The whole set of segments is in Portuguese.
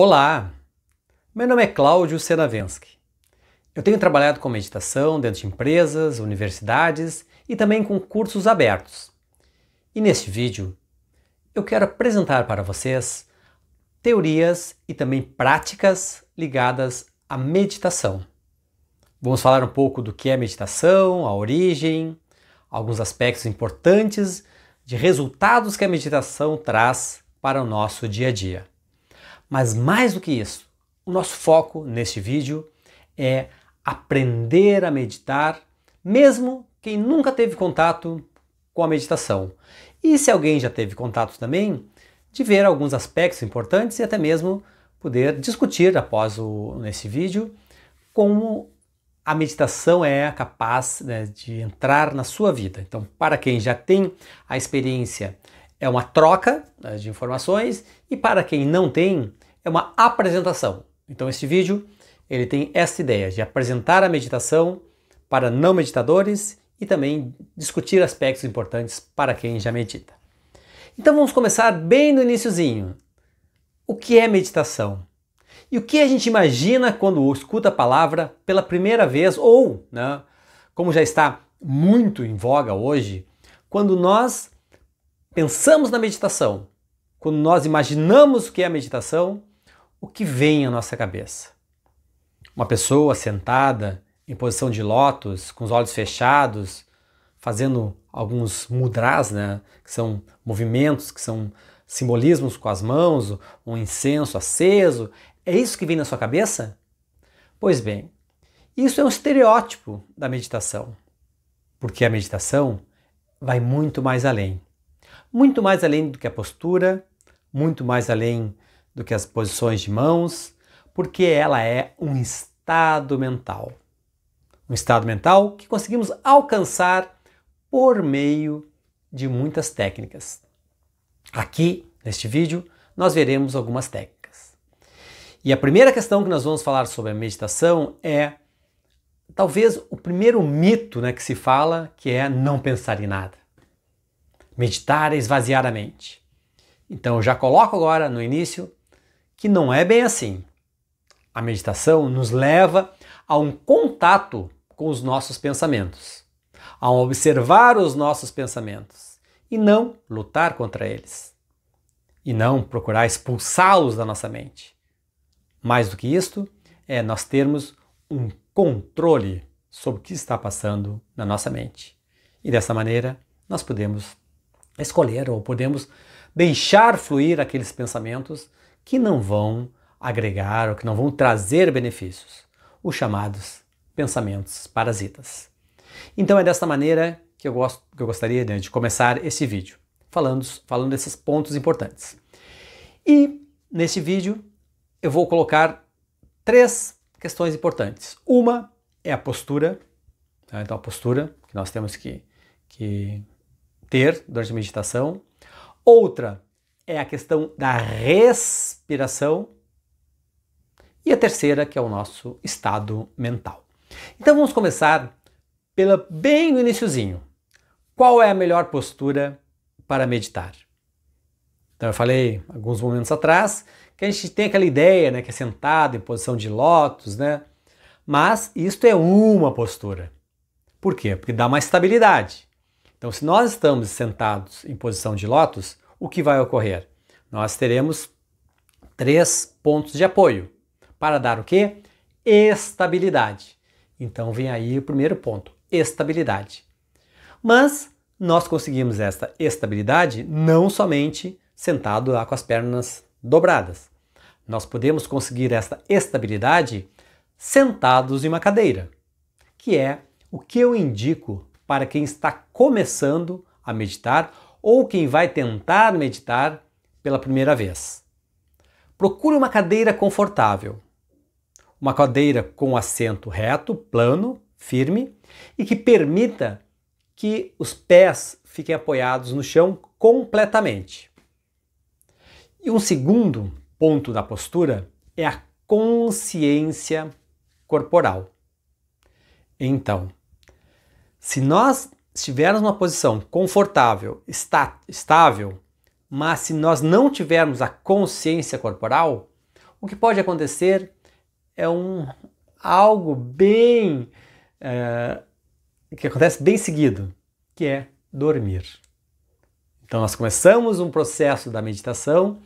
Olá, meu nome é Cláudio Senavensky. Eu tenho trabalhado com meditação dentro de empresas, universidades e também com cursos abertos. E neste vídeo eu quero apresentar para vocês teorias e também práticas ligadas à meditação. Vamos falar um pouco do que é meditação, a origem, alguns aspectos importantes de resultados que a meditação traz para o nosso dia a dia. Mas mais do que isso, o nosso foco neste vídeo é aprender a meditar, mesmo quem nunca teve contato com a meditação. E se alguém já teve contato também, de ver alguns aspectos importantes e até mesmo poder discutir nesse vídeo como a meditação é capaz, de entrar na sua vida. Então, para quem já tem a experiência, é uma troca, de informações, e para quem não tem, é uma apresentação. Então este vídeo ele tem essa ideia de apresentar a meditação para não meditadores e também discutir aspectos importantes para quem já medita. Então vamos começar bem no iniciozinho. O que é meditação? E o que a gente imagina quando escuta a palavra pela primeira vez ou, como já está muito em voga hoje, quando nós pensamos na meditação, quando nós imaginamos o que é a meditação, o que vem à nossa cabeça? Uma pessoa sentada em posição de lótus, com os olhos fechados, fazendo alguns mudras, que são movimentos, que são simbolismos com as mãos, um incenso aceso. É isso que vem na sua cabeça? Pois bem, isso é um estereótipo da meditação, porque a meditação vai muito mais além. Muito mais além do que a postura, muito mais além do que as posições de mãos, porque ela é um estado mental. Um estado mental que conseguimos alcançar por meio de muitas técnicas. Aqui, neste vídeo, nós veremos algumas técnicas. E a primeira questão que nós vamos falar sobre a meditação é talvez o primeiro mito que se fala, que é não pensar em nada. Meditar é esvaziar a mente. Então eu já coloco agora no início que não é bem assim. A meditação nos leva a um contato com os nossos pensamentos, a observar os nossos pensamentos e não lutar contra eles, e não procurar expulsá-los da nossa mente. Mais do que isto, é nós termos um controle sobre o que está passando na nossa mente. E dessa maneira, nós podemos escolher ou podemos deixar fluir aqueles pensamentos que não vão agregar ou que não vão trazer benefícios, os chamados pensamentos parasitas. Então é dessa maneira que eu gostaria de começar esse vídeo, falando desses pontos importantes. E nesse vídeo eu vou colocar 3 questões importantes. Uma é a postura, então a postura que nós temos que ter durante a meditação. Outra é a questão da respiração. E a terceira, que é o nosso estado mental. Então vamos começar bem no iniciozinho. Qual é a melhor postura para meditar? Então eu falei alguns momentos atrás que a gente tem aquela ideia, que é sentado em posição de lótus, Mas isto é uma postura. Por quê? Porque dá uma estabilidade. Então se nós estamos sentados em posição de lótus, o que vai ocorrer? Nós teremos 3 pontos de apoio para dar o quê? Estabilidade. Então vem aí o primeiro ponto, estabilidade. Mas nós conseguimos esta estabilidade não somente sentado lá com as pernas dobradas. Nós podemos conseguir esta estabilidade sentados em uma cadeira, que é o que eu indico para quem está começando a meditar ou quem vai tentar meditar pela primeira vez. Procure uma cadeira confortável, uma cadeira com assento reto, plano, firme e que permita que os pés fiquem apoiados no chão completamente. E um segundo ponto da postura é a consciência corporal. Então, se nós estivermos numa posição confortável, estável, mas se nós não tivermos a consciência corporal, o que pode acontecer é algo bem que acontece bem seguido, que é dormir. Então nós começamos um processo da meditação,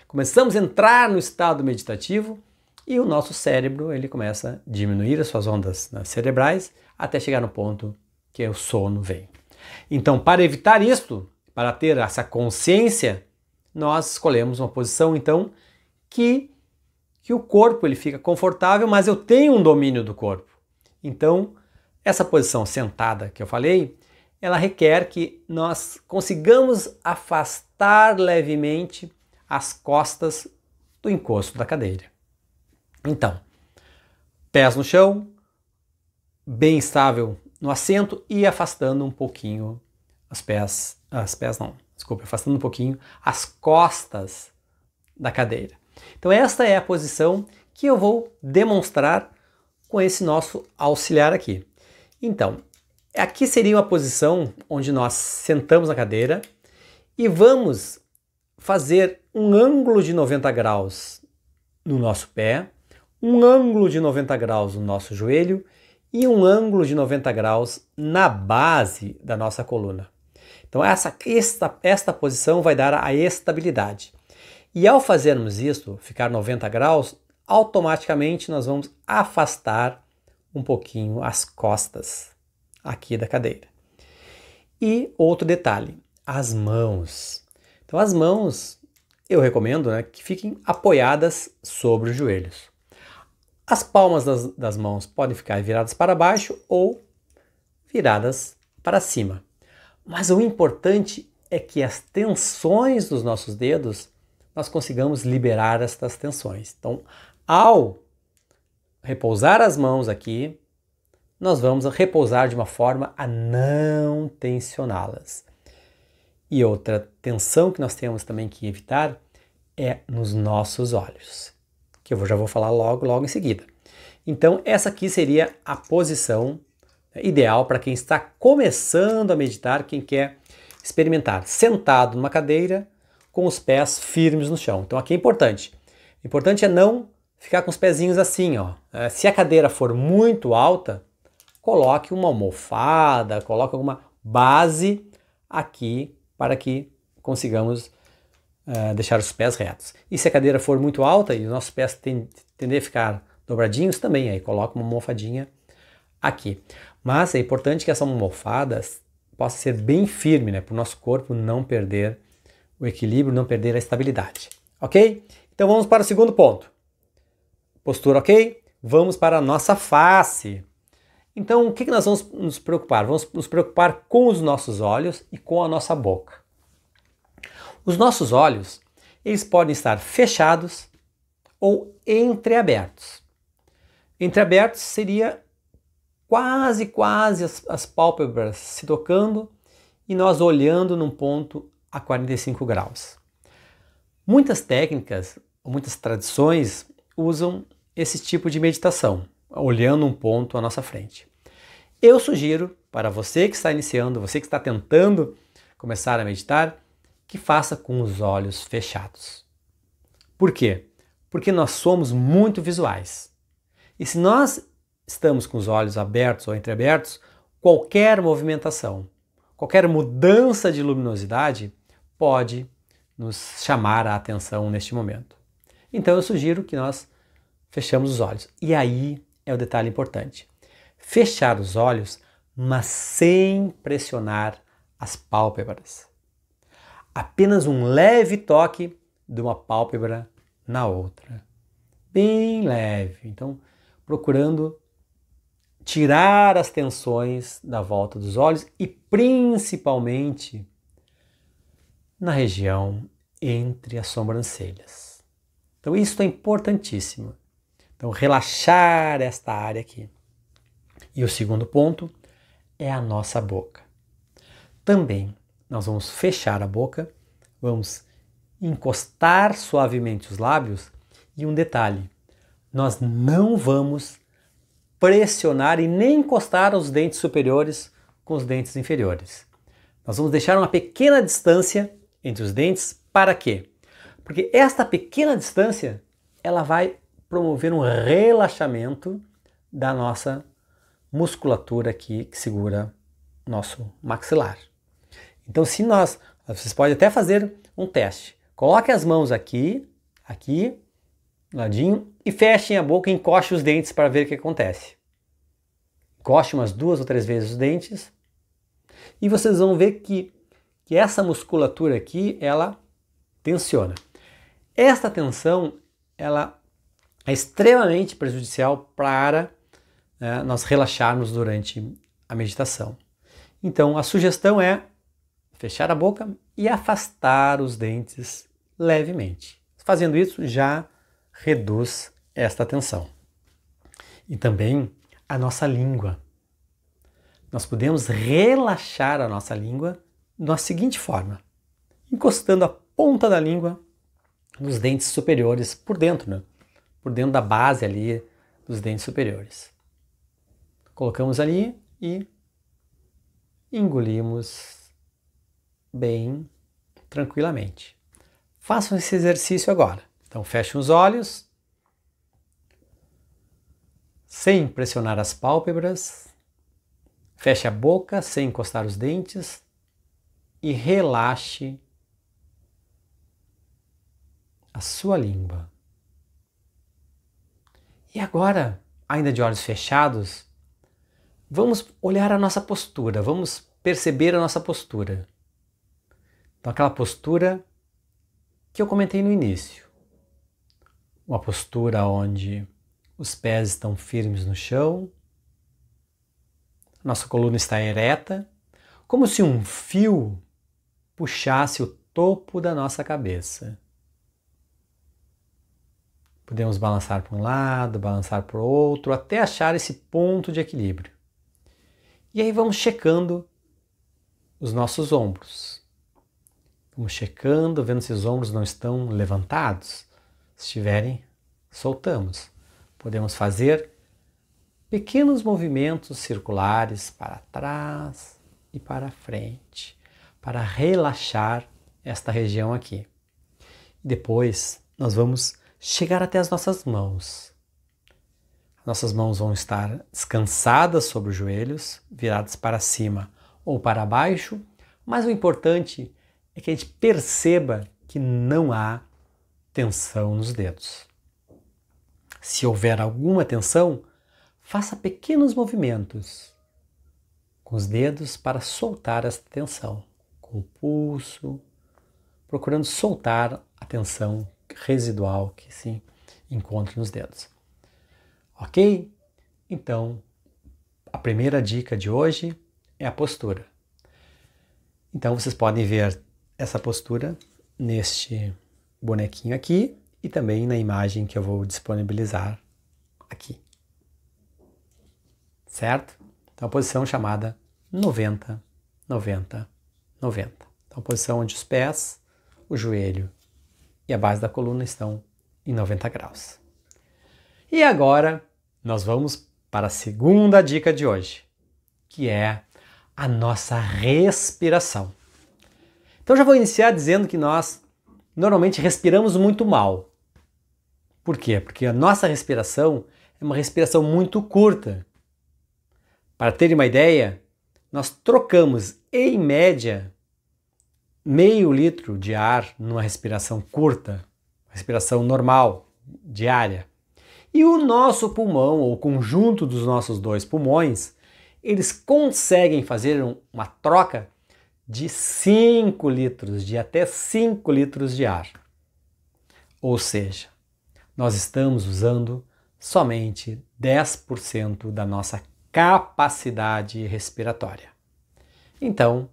começamos a entrar no estado meditativo e o nosso cérebro ele começa a diminuir as suas ondas cerebrais até chegar no ponto que o sono vem. Então, para evitar isto, para ter essa consciência, nós escolhemos uma posição então que o corpo ele fica confortável, mas eu tenho um domínio do corpo. Então, essa posição sentada que eu falei, ela requer que nós consigamos afastar levemente as costas do encosto da cadeira. Então, pés no chão, bem estável no assento e afastando um pouquinho afastando um pouquinho as costas da cadeira. Então esta é a posição que eu vou demonstrar com esse nosso auxiliar aqui. Então, aqui seria uma posição onde nós sentamos na cadeira e vamos fazer um ângulo de 90 graus no nosso pé, um ângulo de 90 graus no nosso joelho e um ângulo de 90 graus na base da nossa coluna. Então esta posição vai dar a estabilidade. E ao fazermos isso, ficar 90 graus, automaticamente nós vamos afastar um pouquinho as costas aqui da cadeira. E outro detalhe, as mãos. Então as mãos, eu recomendo que fiquem apoiadas sobre os joelhos. As palmas das mãos podem ficar viradas para baixo ou viradas para cima. Mas o importante é que as tensões dos nossos dedos, nós consigamos liberar estas tensões. Então, ao repousar as mãos aqui, nós vamos repousar de uma forma a não tensioná-las. E outra tensão que nós temos também que evitar é nos nossos olhos, que eu já vou falar logo em seguida. Então, essa aqui seria a posição ideal para quem está começando a meditar, quem quer experimentar sentado numa cadeira com os pés firmes no chão. Então aqui é importante. O importante é não ficar com os pezinhos assim, ó. Se a cadeira for muito alta, coloque uma almofada, coloque alguma base aqui para que consigamos deixar os pés retos. E se a cadeira for muito alta e os nossos pés tender a ficar dobradinhos, também aí coloca uma almofadinha aqui. Mas é importante que essa almofada possa ser bem firme, para o nosso corpo não perder o equilíbrio, não perder a estabilidade. Ok? Então vamos para o segundo ponto. Postura ok? Vamos para a nossa face. Então o que nós vamos nos preocupar? Vamos nos preocupar com os nossos olhos e com a nossa boca. Os nossos olhos, eles podem estar fechados ou entreabertos. Entreabertos seria quase as pálpebras se tocando e nós olhando num ponto a 45 graus. Muitas técnicas, muitas tradições usam esse tipo de meditação, olhando um ponto à nossa frente. Eu sugiro para você que está iniciando, você que está tentando começar a meditar, que faça com os olhos fechados. Por quê? Porque nós somos muito visuais. E se nós estamos com os olhos abertos ou entreabertos, qualquer movimentação, qualquer mudança de luminosidade pode nos chamar a atenção neste momento. Então eu sugiro que nós fechamos os olhos. E aí é o detalhe importante. Fechar os olhos, mas sem pressionar as pálpebras. Apenas um leve toque de uma pálpebra na outra. Bem leve. Então, procurando tirar as tensões da volta dos olhos e principalmente na região entre as sobrancelhas. Então isso é importantíssimo. Então relaxar esta área aqui. E o segundo ponto é a nossa boca. Também nós vamos fechar a boca, vamos encostar suavemente os lábios e um detalhe, nós não vamos pressionar e nem encostar os dentes superiores com os dentes inferiores. Nós vamos deixar uma pequena distância entre os dentes, para quê? Porque esta pequena distância ela vai promover um relaxamento da nossa musculatura aqui que segura nosso maxilar. Então, vocês podem até fazer um teste. Coloque as mãos aqui, ladinho, e fechem a boca e encoste os dentes para ver o que acontece. Encoste umas 2 ou 3 vezes os dentes e vocês vão ver que essa musculatura aqui, ela tensiona. Esta tensão, ela é extremamente prejudicial para nós relaxarmos durante a meditação. Então, a sugestão é fechar a boca e afastar os dentes levemente. Fazendo isso, já reduz esta tensão. E também a nossa língua. Nós podemos relaxar a nossa língua da seguinte forma: encostando a ponta da língua nos dentes superiores por dentro, né? Por dentro da base ali dos dentes superiores. Colocamos ali e engolimos bem tranquilamente. Façam esse exercício agora. Então fechem os olhos, sem pressionar as pálpebras, feche a boca sem encostar os dentes e relaxe a sua língua. E agora, ainda de olhos fechados, vamos olhar a nossa postura, vamos perceber a nossa postura. Então, aquela postura que eu comentei no início. Uma postura onde os pés estão firmes no chão, nossa coluna está ereta, como se um fio puxasse o topo da nossa cabeça. Podemos balançar para um lado, balançar para o outro, até achar esse ponto de equilíbrio. E aí vamos checando os nossos ombros. Vamos checando, vendo se os ombros não estão levantados. Se estiverem, soltamos. Podemos fazer pequenos movimentos circulares para trás e para frente, para relaxar esta região aqui. Depois nós vamos chegar até as nossas mãos. Nossas mãos vão estar descansadas sobre os joelhos, viradas para cima ou para baixo, mas o importante é que a gente perceba que não há tensão nos dedos. Se houver alguma tensão, faça pequenos movimentos com os dedos para soltar essa tensão, com o pulso, procurando soltar a tensão residual que se encontra nos dedos. Ok? Então, a primeira dica de hoje é a postura. Então, vocês podem ver essa postura neste bonequinho aqui e também na imagem que eu vou disponibilizar aqui. Certo? Então, a posição chamada 90, 90, 90. Então, a posição onde os pés, o joelho e a base da coluna estão em 90 graus. E agora nós vamos para a segunda dica de hoje, que é a nossa respiração. Então já vou iniciar dizendo que nós normalmente respiramos muito mal. Por quê? Porque a nossa respiração é uma respiração muito curta. Para terem uma ideia, nós trocamos em média meio litro de ar numa respiração curta, respiração normal, diária. E o nosso pulmão, ou o conjunto dos nossos dois pulmões, eles conseguem fazer uma troca de 5 litros, de até 5 litros de ar. Ou seja, nós estamos usando somente 10% da nossa capacidade respiratória. Então,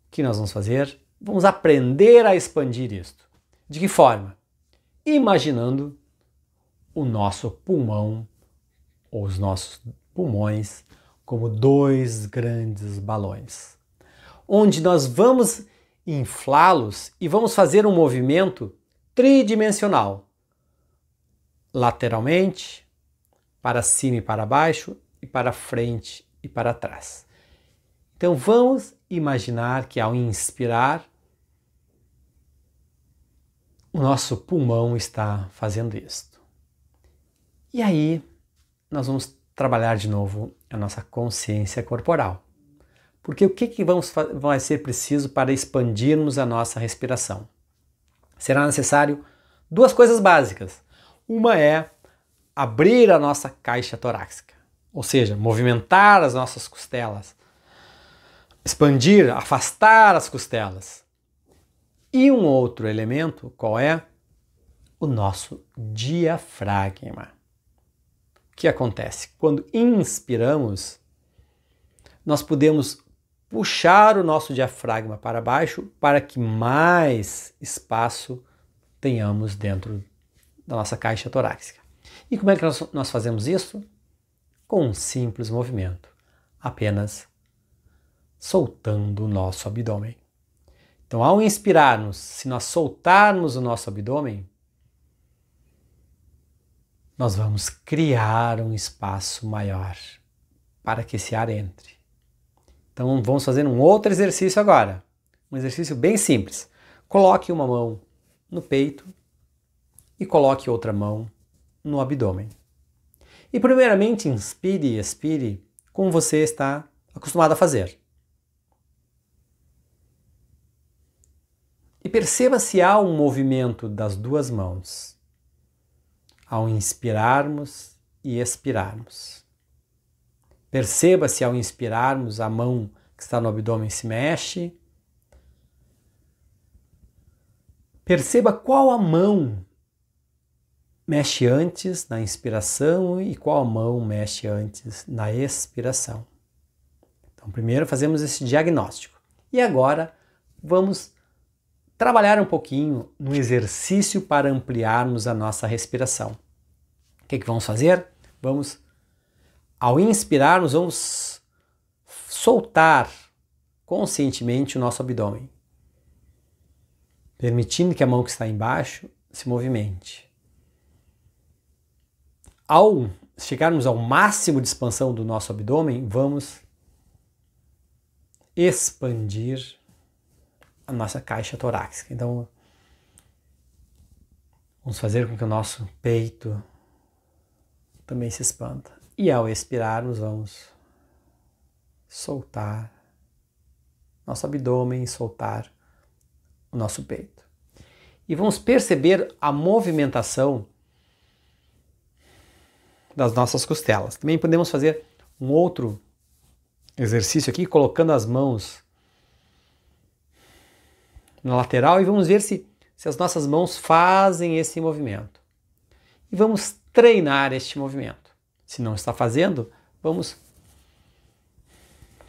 o que nós vamos fazer? Vamos aprender a expandir isto. De que forma? Imaginando o nosso pulmão, ou os nossos pulmões, como 2 grandes balões, onde nós vamos inflá-los e vamos fazer um movimento tridimensional, lateralmente, para cima e para baixo, e para frente e para trás. Então vamos imaginar que ao inspirar, o nosso pulmão está fazendo isto. E aí nós vamos trabalhar de novo a nossa consciência corporal. Porque o que vai ser preciso para expandirmos a nossa respiração? Será necessário duas coisas básicas. Uma é abrir a nossa caixa torácica, ou seja, movimentar as nossas costelas, expandir, afastar as costelas. E um outro elemento, qual é? O nosso diafragma. O que acontece? Quando inspiramos, nós podemos puxar o nosso diafragma para baixo para que mais espaço tenhamos dentro da nossa caixa torácica. E como é que nós fazemos isso? Com um simples movimento, apenas soltando o nosso abdômen. Então, ao inspirarmos, se nós soltarmos o nosso abdômen, nós vamos criar um espaço maior para que esse ar entre. Então vamos fazer um outro exercício agora. Um exercício bem simples. Coloque uma mão no peito e coloque outra mão no abdômen. E primeiramente inspire e expire como você está acostumado a fazer. E perceba se há um movimento das duas mãos ao inspirarmos e expirarmos. Perceba se ao inspirarmos a mão que está no abdômen se mexe. Perceba qual a mão mexe antes na inspiração e qual a mão mexe antes na expiração. Então, primeiro fazemos esse diagnóstico. E agora vamos trabalhar um pouquinho no exercício para ampliarmos a nossa respiração. O que vamos fazer? Ao inspirarmos, vamos soltar conscientemente o nosso abdômen, permitindo que a mão que está embaixo se movimente. Ao chegarmos ao máximo de expansão do nosso abdômen, vamos expandir a nossa caixa torácica. Então, vamos fazer com que o nosso peito também se expanda. E ao expirarmos, vamos soltar nosso abdômen e soltar o nosso peito. E vamos perceber a movimentação das nossas costelas. Também podemos fazer um outro exercício aqui, colocando as mãos na lateral e vamos ver se as nossas mãos fazem esse movimento. E vamos treinar este movimento. Se não está fazendo, vamos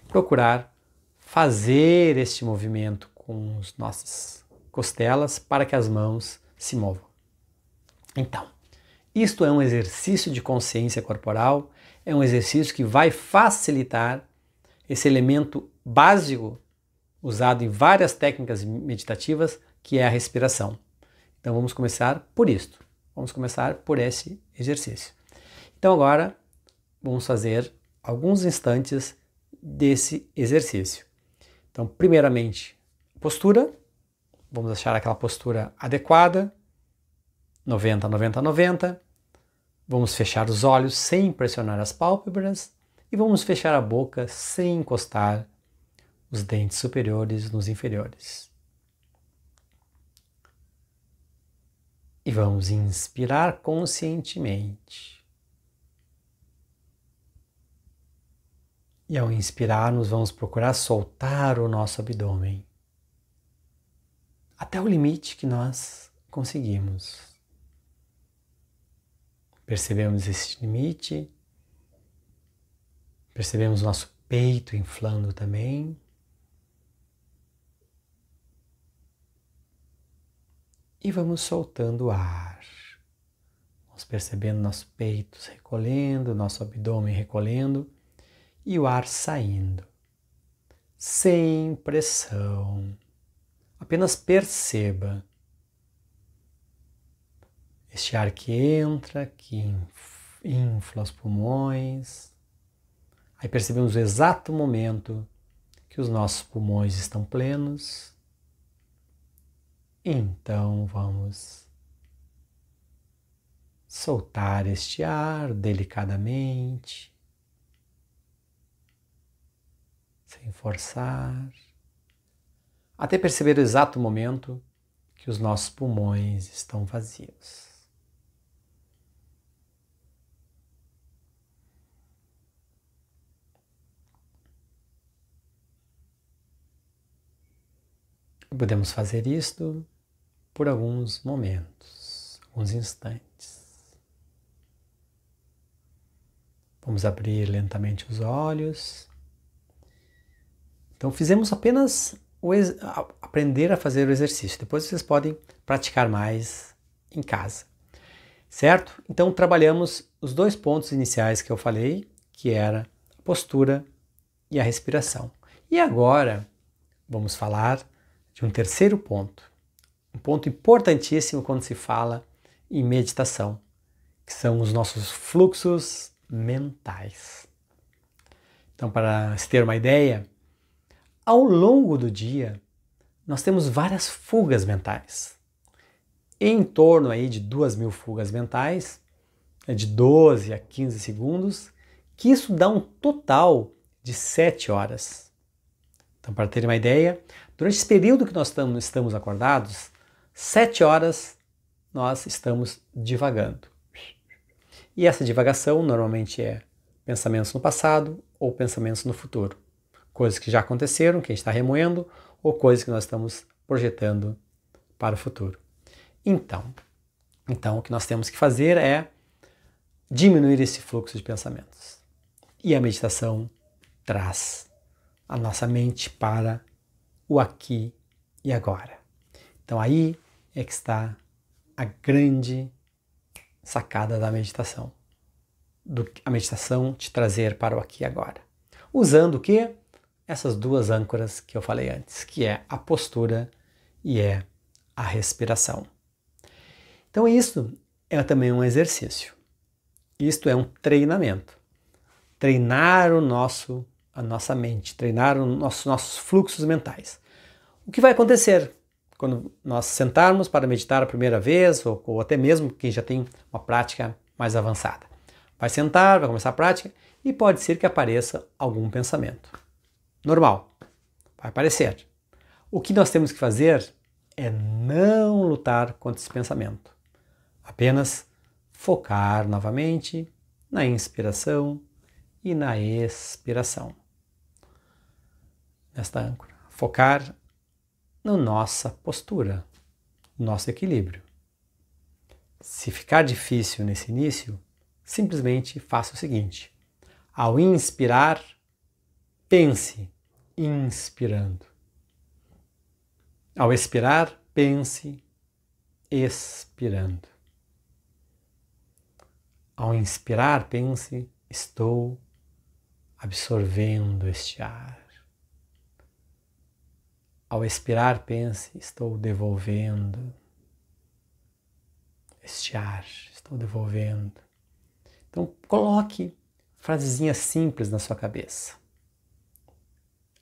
procurar fazer este movimento com as nossas costelas para que as mãos se movam. Então, isto é um exercício de consciência corporal, é um exercício que vai facilitar esse elemento básico usado em várias técnicas meditativas, que é a respiração. Então vamos começar por isto. Vamos começar por esse exercício. Então agora vamos fazer alguns instantes desse exercício. Então, primeiramente, postura. Vamos achar aquela postura adequada. 90, 90, 90. Vamos fechar os olhos sem pressionar as pálpebras. E vamos fechar a boca sem encostar os dentes superiores nos inferiores. E vamos inspirar conscientemente. E ao inspirar, nós vamos procurar soltar o nosso abdômen até o limite que nós conseguimos. Percebemos esse limite, percebemos nosso peito inflando também. E vamos soltando o ar. Vamos percebendo nosso peito recolhendo, nosso abdômen recolhendo e o ar saindo. Sem pressão. Apenas perceba este ar que entra, que infla os pulmões. Aí percebemos o exato momento que os nossos pulmões estão plenos. Então vamos soltar este ar delicadamente, sem forçar, até perceber o exato momento que os nossos pulmões estão vazios. Podemos fazer isto por alguns momentos, alguns instantes. Vamos abrir lentamente os olhos. Então fizemos apenas aprender a fazer o exercício. Depois vocês podem praticar mais em casa, certo? Então trabalhamos os 2 pontos iniciais que eu falei, que era a postura e a respiração. E agora vamos falar de um terceiro ponto, um ponto importantíssimo quando se fala em meditação, que são os nossos fluxos mentais. Então, para se ter uma ideia, ao longo do dia, nós temos várias fugas mentais. Em torno aí de 2.000 fugas mentais, de 12 a 15 segundos, que isso dá um total de 7 horas. Então, para ter uma ideia, durante esse período que nós estamos acordados, 7 horas nós estamos divagando. E essa divagação normalmente é pensamentos no passado ou pensamentos no futuro. Coisas que já aconteceram, que a gente está remoendo, ou coisas que nós estamos projetando para o futuro. Então, o que nós temos que fazer é diminuir esse fluxo de pensamentos. E a meditação traz a nossa mente para o aqui e agora. Então aí é que está a grande sacada da meditação. A meditação te trazer para o aqui e agora. Usando o quê? Essas 2 âncoras que eu falei antes, que é a postura e é a respiração. Então isso é também um exercício. Isto é um treinamento. Treinar a nossa mente, treinar os nossos fluxos mentais. O que vai acontecer quando nós sentarmos para meditar a primeira vez, ou até mesmo quem já tem uma prática mais avançada? Vai sentar, vai começar a prática e pode ser que apareça algum pensamento. Normal, vai aparecer. O que nós temos que fazer é não lutar contra esse pensamento. Apenas focar novamente na inspiração e na expiração. Nesta âncora. Focar na nossa postura, no nosso equilíbrio. Se ficar difícil nesse início, simplesmente faça o seguinte. Ao inspirar, pense inspirando. Ao expirar, pense expirando. Ao inspirar, pense, estou absorvendo este ar. Ao expirar, pense, estou devolvendo este ar, estou devolvendo. Então, coloque frasezinhas simples na sua cabeça,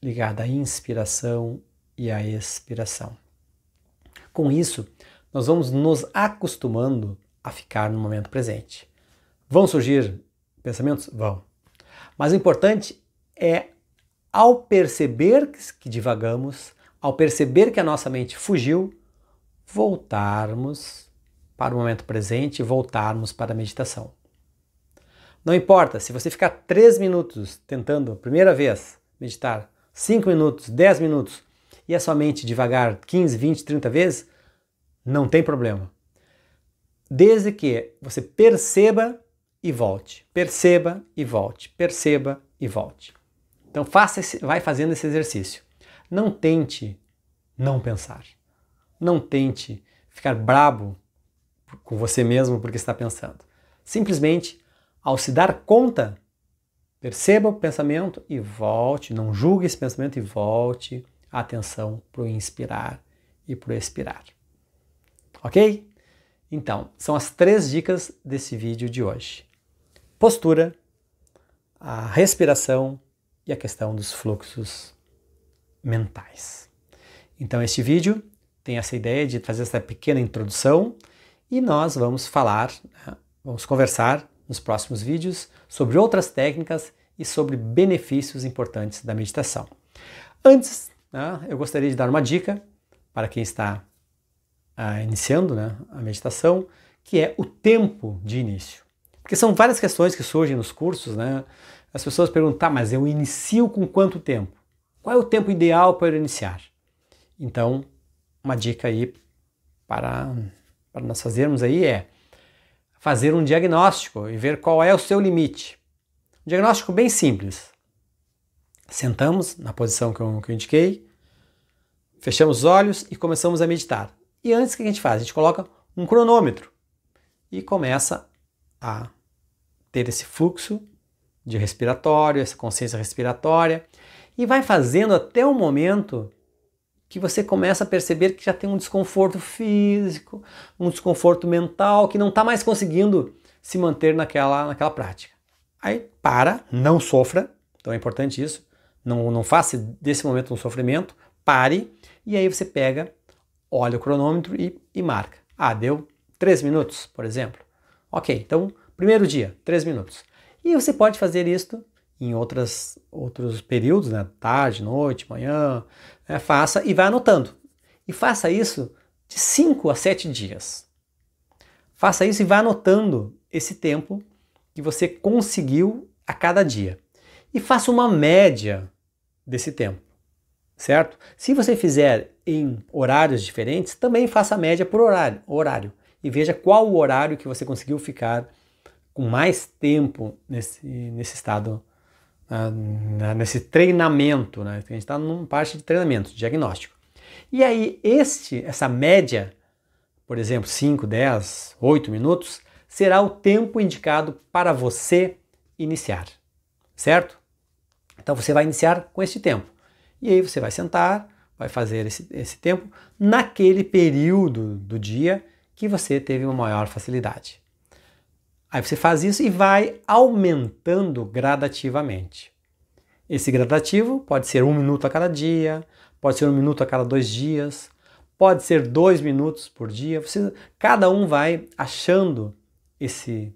ligada à inspiração e à expiração. Com isso, nós vamos nos acostumando a ficar no momento presente. Vão surgir pensamentos? Vão. Mas o importante é, ao perceber que divagamos, ao perceber que a nossa mente fugiu, voltarmos para o momento presente e voltarmos para a meditação. Não importa se você ficar 3 minutos tentando a primeira vez meditar, 5 minutos, 10 minutos, e a sua mente devagar 15, 20, 30 vezes, não tem problema. Desde que você perceba e volte, perceba e volte, perceba e volte. Então vai fazendo esse exercício. Não tente não pensar. Não tente ficar brabo com você mesmo porque está pensando. Simplesmente, ao se dar conta, perceba o pensamento e volte, não julgue esse pensamento e volte a atenção para o inspirar e para o expirar. Ok? Então, são as 3 dicas desse vídeo de hoje. Postura, a respiração e a questão dos fluxos mentais. Então, este vídeo tem essa ideia de trazer essa pequena introdução e nós vamos falar, Vamos conversar nos próximos vídeos sobre outras técnicas e sobre benefícios importantes da meditação. Antes, eu gostaria de dar uma dica para quem está iniciando a meditação, que é o tempo de início. Porque são várias questões que surgem nos cursos, As pessoas perguntam, tá, mas eu inicio com quanto tempo? Qual é o tempo ideal para eu iniciar? Então, uma dica aí para nós fazermos aí é fazer um diagnóstico e ver qual é o seu limite. Um diagnóstico bem simples. Sentamos na posição que eu indiquei, fechamos os olhos e começamos a meditar. E antes, o que a gente faz? A gente coloca um cronômetro e começa a ter esse fluxo de respiratório, essa consciência respiratória, e vai fazendo até o momento que você começa a perceber que já tem um desconforto físico, um desconforto mental, que não está mais conseguindo se manter naquela prática. Aí para, não sofra, então é importante isso, não faça desse momento um sofrimento, pare, e aí você pega, olha o cronômetro e marca. Deu 3 minutos, por exemplo. Ok, então, primeiro dia, 3 minutos. E você pode fazer isto em outros períodos, tarde, noite, manhã, faça e vai anotando. E faça isso de 5 a 7 dias. Faça isso e vá anotando esse tempo que você conseguiu a cada dia. E faça uma média desse tempo, certo? Se você fizer em horários diferentes, também faça a média por horário. E veja qual o horário que você conseguiu ficar com mais tempo nesse estado, nesse treinamento, A gente está numa parte de treinamento, de diagnóstico. E aí essa média, por exemplo, 5, 10, 8 minutos, será o tempo indicado para você iniciar, certo? Então você vai iniciar com esse tempo. E aí você vai sentar, vai fazer esse tempo naquele período do dia que você teve uma maior facilidade. Aí você faz isso e vai aumentando gradativamente. Esse gradativo pode ser 1 minuto a cada dia, pode ser 1 minuto a cada 2 dias, pode ser 2 minutos por dia. Cada um vai achando esse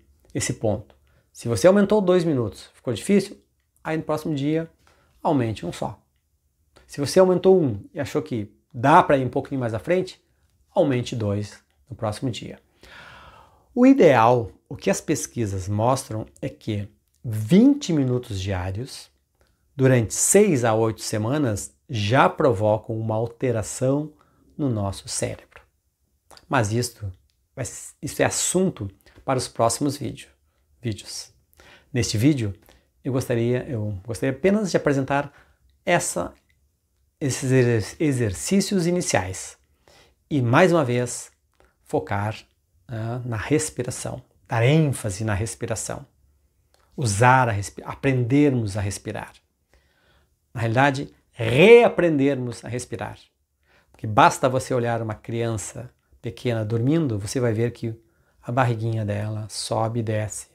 ponto. Se você aumentou 2 minutos, ficou difícil, aí no próximo dia aumente um só. Se você aumentou 1 e achou que dá para ir um pouquinho mais à frente, aumente 2 no próximo dia. O ideal, o que as pesquisas mostram é que 20 minutos diários, durante 6 a 8 semanas, já provocam uma alteração no nosso cérebro. Mas isso é assunto para os próximos vídeos. Neste vídeo, eu gostaria apenas de apresentar esses exercícios iniciais e, mais uma vez, focar na respiração, dar ênfase na respiração, aprendermos a respirar. Na realidade, reaprendermos a respirar. Porque basta você olhar uma criança pequena dormindo, você vai ver que a barriguinha dela sobe e desce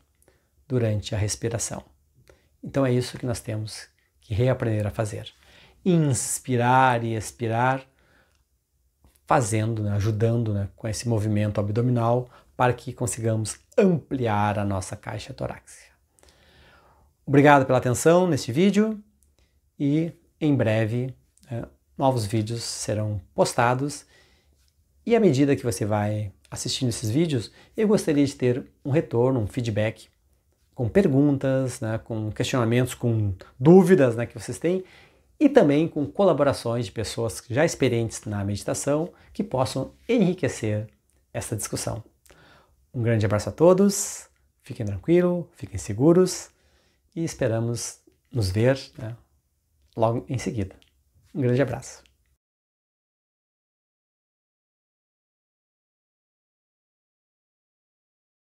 durante a respiração. Então é isso que nós temos que reaprender a fazer. Inspirar e expirar, fazendo, ajudando com esse movimento abdominal para que consigamos ampliar a nossa caixa torácica. Obrigado pela atenção neste vídeo e em breve novos vídeos serão postados e à medida que você vai assistindo esses vídeos, eu gostaria de ter um retorno, um feedback com perguntas, com questionamentos, com dúvidas que vocês têm e também com colaborações de pessoas já experientes na meditação que possam enriquecer essa discussão. Um grande abraço a todos, fiquem tranquilos, fiquem seguros e esperamos nos ver logo em seguida. Um grande abraço.